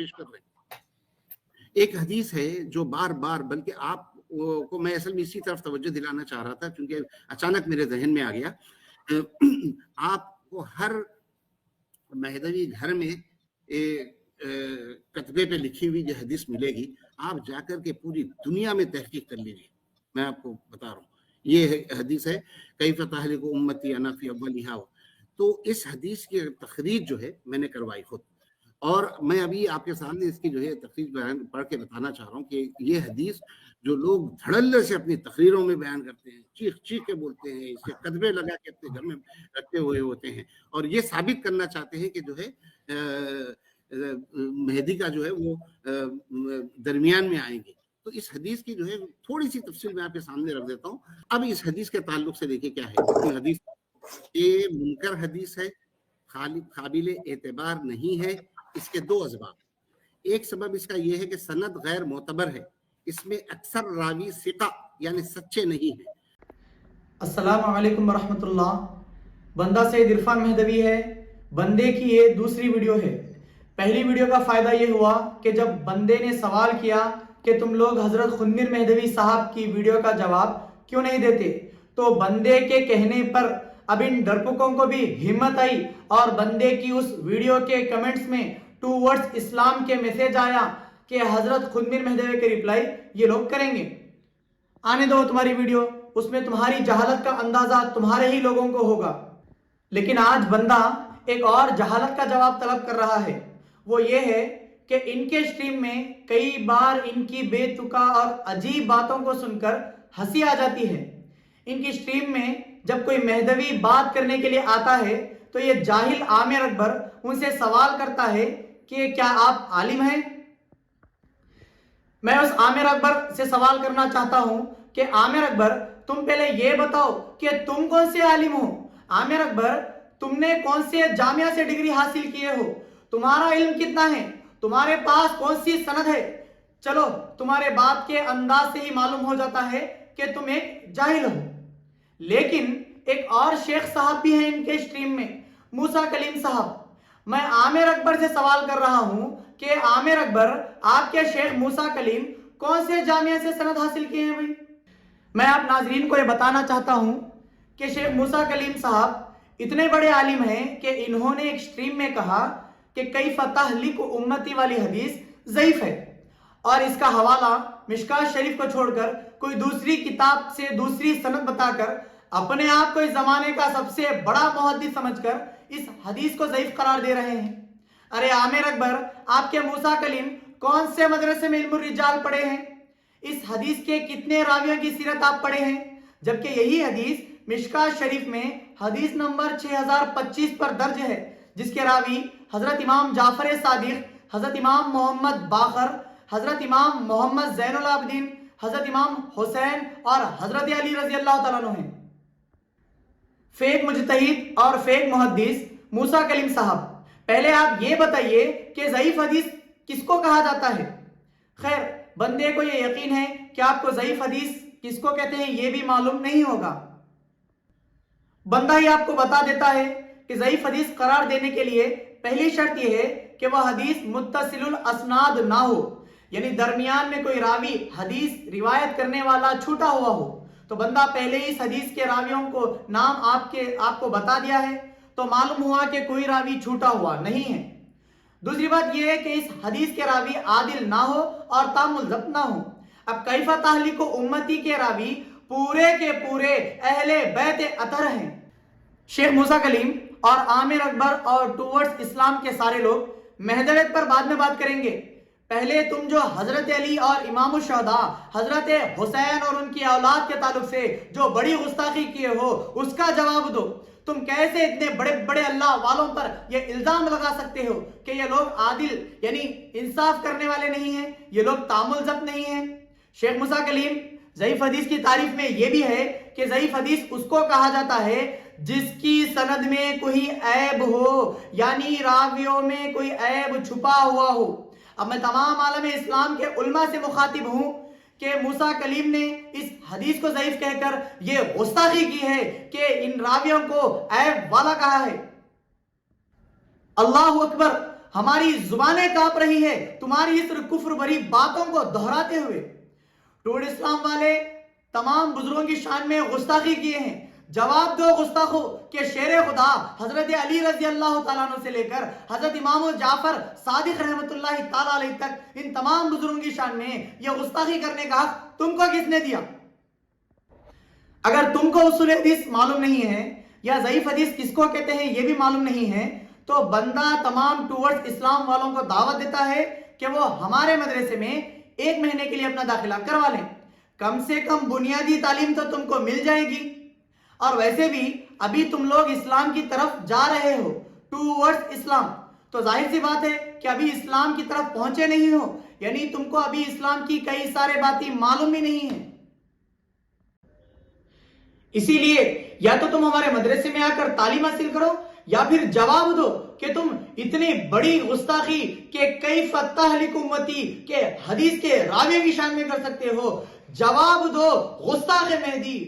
पेश कर रहे हैं। एक हदीस है जो बार बार, बल्कि आप को मैं असल में इसी तरफ तवज्जो दिलाना चाह रहा था क्योंकि अचानक मेरे जहन में आ गया। आपको हर महदवी घर में कतबे पे लिखी हुई जो हदीस मिलेगी, आप जाकर के पूरी दुनिया में तहकीक कर लीजिए। मैं आपको बता रहा हूँ, ये हदीस है कैफ तहलिकु उम्मती अना फी अव्वलिहा। तो इस हदीस की तखरीज जो है मैंने करवाई खुद, और मैं अभी आपके सामने इसकी जो है तखरीज बयान पढ़ के बताना चाह रहा हूँ कि ये हदीस जो लोग धड़ल्ले से अपनी तकरीरों में बयान करते हैं, चीख चीख के बोलते हैं, इसके कदबे लगा के अपने घर में रखे हुए होते हैं, और ये साबित करना चाहते हैं कि जो है मेहदी का जो है वो दरमियान में आएंगे। तो इस हदीस की जो है थोड़ी सी तफसील मैं आपके सामने रख देता हूँ। अब इस हदीस के ताल्लुक से देखिए क्या है। ये हदीस ये मुनकर हदीस है, काबिल एतबार नहीं है। इसके दो असबाब, एक सबब इसका यह है कि सनद गैर मोतबर है, इसमें अक्सर रावी सिका यानी सच्चे नहीं है। अस्सलामु अलैकुम वरहमतुल्लाह। बंदा सईद इरफान महदवी है। बंदे की ये दूसरी वीडियो है। पहली वीडियो का फायदा ये हुआ कि जब बंदे ने सवाल किया कि तुम लोग हजरत खुन्निर महदवी साहब की वीडियो का जवाब क्यों नहीं देते, तो बंदे के कहने पर अब इन डरपोकों को भी हिम्मत आई और बंदे की उस वीडियो के कमेंट्स में टूवर्ड्स इस्लाम के मैसेज आया कि हजरत खुन्निर महदवी के रिप्लाई ये लोग करेंगे। आने दो तुम्हारी वीडियो, उसमें तुम्हारी जहालत का अंदाजा तुम्हारे ही लोगों को होगा। लेकिन आज बंदा एक और जहालत का जवाब तलब कर रहा है। वो ये है कि इनके स्ट्रीम में कई बार इनकी बेतुका और अजीब बातों को सुनकर हंसी आ जाती है। इनकी स्ट्रीम में जब कोई महदवी बात करने के लिए आता है तो ये जाहिल आमिर अकबर उनसे सवाल करता है कि क्या आप आलिम हैं। मैं उस आमिर अकबर से सवाल करना चाहता हूं कि आमिर अकबर, तुम पहले ये बताओ कि तुम कौन से आलिम हो। आमिर अकबर, तुमने कौन से जामिया से डिग्री हासिल किए हो, तुम्हारा इल्म कितना है, तुम्हारे पास कौन सी सनद है। चलो, तुम्हारे बात के अंदाज से ही मालूम हो जाता है कि तुम एक जाहिल हो। लेकिन एक और शेख साहब भी हैं इनके स्ट्रीम में, मूसा कलीम साहब। मैं आमिर अकबर से सवाल कर रहा हूं कि आमिर अकबर, आपके शेख मूसा कलीम कौन से जामिया से सनद हासिल किए हैं भाई। मैं आप नाजरीन को यह बताना चाहता हूं कि शेख मूसा कलीम साहब इतने बड़े आलिम हैं कि इन्होंने एक स्ट्रीम में कहा कि कैफ तहलिकु उम्मती वाली हदीस ज़ईफ है, और इसका हवाला मिशकात शरीफ को छोड़कर कोई दूसरी किताब से दूसरी सनद बताकर अपने आप को इस जमाने का सबसे बड़ा मुहद्दिस समझकर इस हदीस को ज़ईफ करार दे रहे हैं। अरे आमिर अकबर, आपके मूसा कलीम कौन से मदरसे में इल्मुर रिजाल पढ़े हैं? इस हदीस के कितने रावियों की सीरत आप पढ़े हैं? जबकि यही हदीस मिशकात शरीफ में हदीस नंबर 6025 पर दर्ज है, जिसके रावी हजरत इमाम जाफर सादिक, हजरत इमाम मोहम्मद बाकर, हजरत इमाम मोहम्मद ज़ैनुल आबिदीन, हजरत इमाम हुसैन और हजरत अली रजी अल्लाह तआला अन्हु हैं। फेक मुजतहिद और फेक मुहद्दिस मूसा कलीम साहब, पहले आप ये बताइए कि ज़ईफ हदीस किसको कहा जाता है। खैर, बंदे को ये यकीन है कि आपको ज़ईफ हदीस किसको कहते हैं ये भी मालूम नहीं होगा। बंदा ही आपको बता देता है कि ज़ईफ हदीस करार देने के लिए पहली शर्त यह है कि वह हदीस मुत्तसिलुल असनाद ना हो, यानी दरमियान में कोई रावी हदीस रिवायत करने वाला छूटा हुआ हो। तो बंदा पहले ही इस हदीस के रावियों को नाम आपको बता दिया है, तो मालूम हुआ कि कोई रावी छूटा हुआ नहीं है। दूसरी बात यह है कि इस हदीस के रावी आदिल ना हो और तामुल ज़ब्त ना हो। अब कैफ तहलिकु उम्मती के रावी पूरे के पूरे अहले बैत अतर हैं। शेख मूसा कलीम और आमिर अकबर और टूवर्ड्स इस्लाम के सारे लोग महदवियत पर बाद में बात करेंगे। पहले तुम जो हजरत अली और इमाम शुहदा हजरत हुसैन और उनकी औलाद के ताल्लुक से जो बड़ी गुस्ताखी किए हो उसका जवाब दो। तुम कैसे इतने बड़े बड़े अल्लाह वालों पर यह इल्जाम लगा सकते हो कि ये लोग आदिल यानी इंसाफ करने वाले नहीं हैं, ये लोग तामुल ज़ब्त नहीं हैं। शेख मूसा कलीम, ज़ईफ हदीस की तारीफ में यह भी है कि ज़ईफ हदीस उसको कहा जाता है जिसकी सनद में कोई ऐब हो, यानी रावियों में कोई ऐब छुपा हुआ हो। अब मैं तमाम आलम इस्लाम के उलमा से मुखातिब हूं कि मूसा कलीम ने इस हदीस को ज़ईफ कहकर यह गुस्ताखी की है कि इन रावियों को ऐब वाला कहा है। अल्लाहु अकबर, ہماری زبانیں کانپ رہی ہے تمہاری اس کفر بھری باتوں کو دہراتے ہوئے۔ ٹوڈ اسلام والے تمام بزرگوں کی شان میں گستاخی کیے ہیں۔ جواب دو گستاخوں کہ شیر خدا حضرت علی رضی اللہ تعالیٰ عنہ سے لے کر حضرت امام جعفر صادق رحمت اللہ تعالیٰ علیہ تک ان تمام بزرگوں کی شان میں یہ گستاخی کرنے کا حق تم کو کس نے دیا؟ اگر تم کو اصول حدیث معلوم نہیں ہے یا ضعیف حدیث کس کو کہتے ہیں یہ بھی معلوم نہیں ہے تو بندہ تمام ٹورڈز اسلام والوں کو دعوت دیتا ہے کہ وہ ہمارے مدرسے میں 1 مہینے کے لیے اپنا داخلہ کروا لیں، کم سے کم بنیادی تعلیم تو تم کو مل جائے گی، اور ویسے بھی ابھی تم لوگ اسلام کی طرف جا رہے ہو ٹورڈز اسلام، تو ظاہر سی بات ہے کہ ابھی اسلام کی طرف پہنچے نہیں ہو، یعنی تم کو ابھی اسلام کی کئی سارے باتیں معلوم بھی نہیں ہیں۔ اسی لیے یا تو تم ہمارے مدرسے میں آ کر تعلیم حاصل کرو یا پھر جواب دو کہ تم اتنی بڑی گستاخی کہ کیف تہلک امتی کہ حدیث کے راوی کی شان میں کر سکتے ہو۔ جواب دو گستاخ مہدی۔